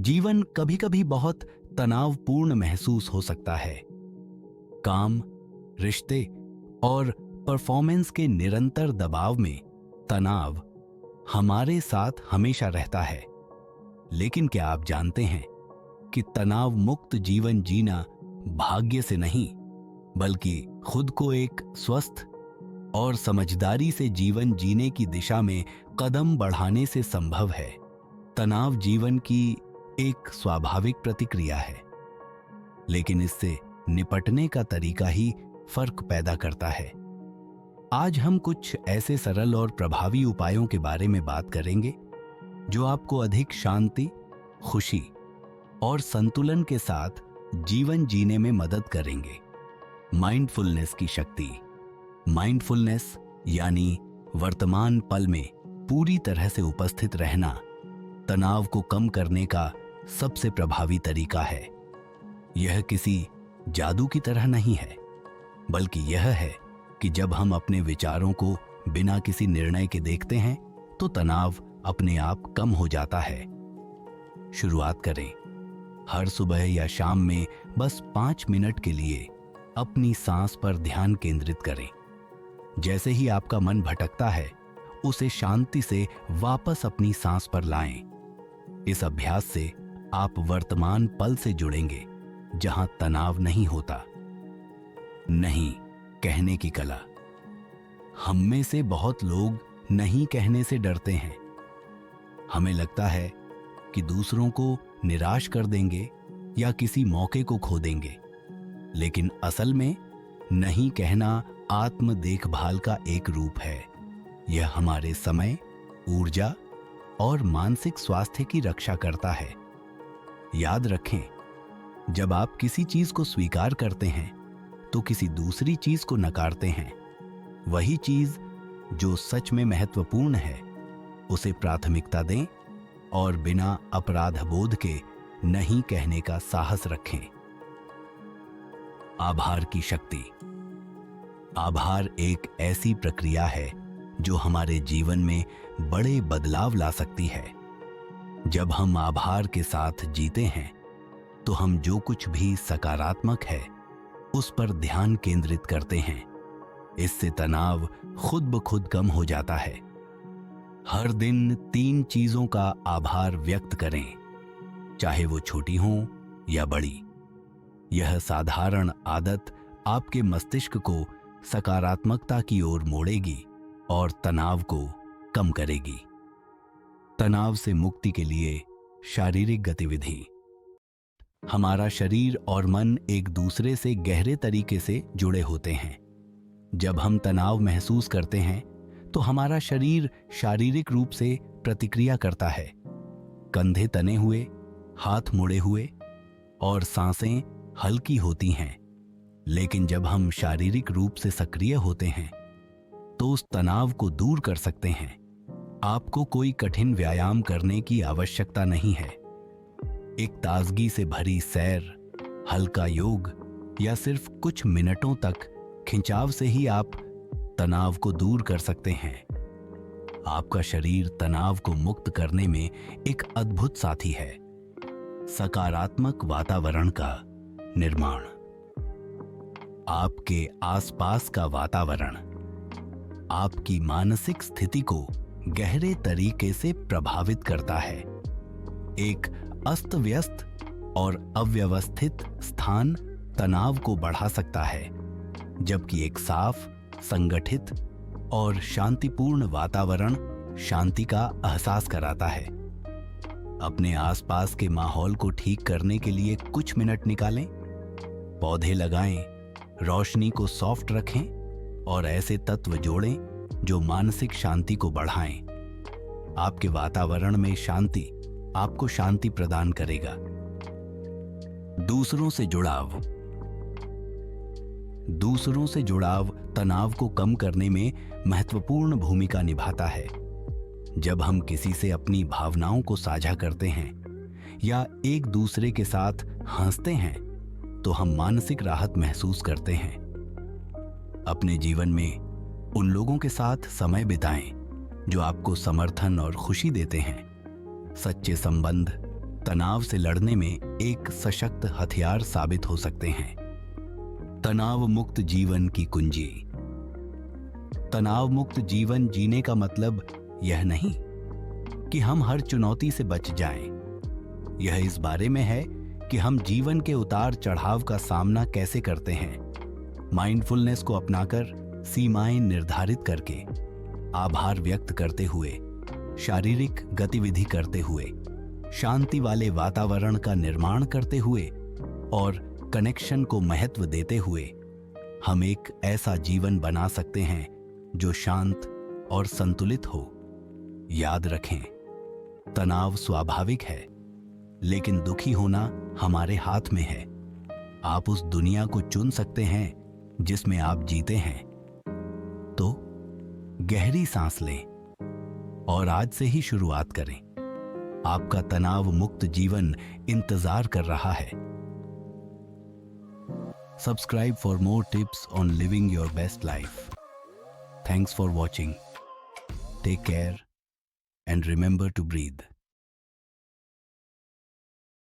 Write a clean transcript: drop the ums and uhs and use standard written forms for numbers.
जीवन कभी-कभी बहुत तनावपूर्ण महसूस हो सकता है। काम, रिश्ते और परफॉर्मेंस के निरंतर दबाव में तनाव हमारे साथ हमेशा रहता है। लेकिन क्या आप जानते हैं कि तनाव मुक्त जीवन जीना भाग्य से नहीं, बल्कि खुद को एक स्वस्थ और समझदारी से जीवन जीने की दिशा में कदम बढ़ाने से संभव है। तनाव जीवन की एक स्वाभाविक प्रतिक्रिया है, लेकिन इससे निपटने का तरीका ही फर्क पैदा करता है। आज हम कुछ ऐसे सरल और प्रभावी उपायों के बारे में बात करेंगे जो आपको अधिक शांति, खुशी और संतुलन के साथ जीवन जीने में मदद करेंगे। माइंडफुलनेस की शक्ति। माइंडफुलनेस यानी वर्तमान पल में पूरी तरह से उपस्थित रहना तनाव को कम करने का सबसे प्रभावी तरीका है। यह किसी जादू की तरह नहीं है, बल्कि यह है कि जब हम अपने विचारों को बिना किसी निर्णय के देखते हैं तो तनाव अपने आप कम हो जाता है। शुरुआत करें। हर सुबह या शाम में बस 5 मिनट के लिए अपनी सांस पर ध्यान केंद्रित करें। जैसे ही आपका मन भटकता है, उसे शांति से वापस अपनी सांस पर लाएं। इस अभ्यास से आप वर्तमान पल से जुड़ेंगे, जहां तनाव नहीं होता। नहीं कहने की कला। हम में से बहुत लोग नहीं कहने से डरते हैं। हमें लगता है कि दूसरों को निराश कर देंगे या किसी मौके को खो देंगे, लेकिन असल में नहीं कहना आत्म देखभाल का एक रूप है। यह हमारे समय, ऊर्जा और मानसिक स्वास्थ्य की रक्षा करता है। याद रखें, जब आप किसी चीज को स्वीकार करते हैं तो किसी दूसरी चीज को नकारते हैं। वही चीज जो सच में महत्वपूर्ण है, उसे प्राथमिकता दें और बिना अपराध बोध के नहीं कहने का साहस रखें। आभार की शक्ति। आभार एक ऐसी प्रक्रिया है जो हमारे जीवन में बड़े बदलाव ला सकती है। जब हम आभार के साथ जीते हैं तो हम जो कुछ भी सकारात्मक है उस पर ध्यान केंद्रित करते हैं। इससे तनाव खुद ब खुद कम हो जाता है। हर दिन 3 चीजों का आभार व्यक्त करें, चाहे वो छोटी हो या बड़ी। यह साधारण आदत आपके मस्तिष्क को सकारात्मकता की ओर मोड़ेगी और तनाव को कम करेगी। तनाव से मुक्ति के लिए शारीरिक गतिविधि। हमारा शरीर और मन एक दूसरे से गहरे तरीके से जुड़े होते हैं। जब हम तनाव महसूस करते हैं तो हमारा शरीर शारीरिक रूप से प्रतिक्रिया करता है। कंधे तने हुए, हाथ मुड़े हुए और सांसें हल्की होती हैं। लेकिन जब हम शारीरिक रूप से सक्रिय होते हैं तो उस तनाव को दूर कर सकते हैं। आपको कोई कठिन व्यायाम करने की आवश्यकता नहीं है। एक ताजगी से भरी सैर, हल्का योग या सिर्फ कुछ मिनटों तक खिंचाव से ही आप तनाव को दूर कर सकते हैं। आपका शरीर तनाव को मुक्त करने में एक अद्भुत साथी है। सकारात्मक वातावरण का निर्माण। आपके आसपास का वातावरण आपकी मानसिक स्थिति को गहरे तरीके से प्रभावित करता है। एक अस्त व्यस्त और अव्यवस्थित स्थान तनाव को बढ़ा सकता है, जबकि एक साफ, संगठित और शांतिपूर्ण वातावरण शांति का एहसास कराता है। अपने आसपास के माहौल को ठीक करने के लिए कुछ मिनट निकालें। पौधे लगाएं, रोशनी को सॉफ्ट रखें और ऐसे तत्व जोड़ें जो मानसिक शांति को बढ़ाएं। आपके वातावरण में शांति आपको शांति प्रदान करेगा। दूसरों से जुड़ाव। दूसरों से जुड़ाव तनाव को कम करने में महत्वपूर्ण भूमिका निभाता है। जब हम किसी से अपनी भावनाओं को साझा करते हैं या एक दूसरे के साथ हंसते हैं तो हम मानसिक राहत महसूस करते हैं। अपने जीवन में उन लोगों के साथ समय बिताएं जो आपको समर्थन और खुशी देते हैं। सच्चे संबंध तनाव से लड़ने में एक सशक्त हथियार साबित हो सकते हैं। तनाव मुक्त जीवन की कुंजी। तनाव मुक्त जीवन जीने का मतलब यह नहीं कि हम हर चुनौती से बच जाएं। यह इस बारे में है कि हम जीवन के उतार चढ़ाव का सामना कैसे करते हैं। माइंडफुलनेस को अपनाकर, सीमाएं निर्धारित करके, आभार व्यक्त करते हुए, शारीरिक गतिविधि करते हुए, शांति वाले वातावरण का निर्माण करते हुए और कनेक्शन को महत्व देते हुए हम एक ऐसा जीवन बना सकते हैं जो शांत और संतुलित हो। याद रखें, तनाव स्वाभाविक है, लेकिन दुखी होना हमारे हाथ में है। आप उस दुनिया को चुन सकते हैं जिसमें आप जीते हैं। तो गहरी सांस लें और आज से ही शुरुआत करें। आपका तनाव मुक्त जीवन इंतजार कर रहा है। Subscribe for more tips on living your best life. Thanks for watching. Take care and remember to breathe.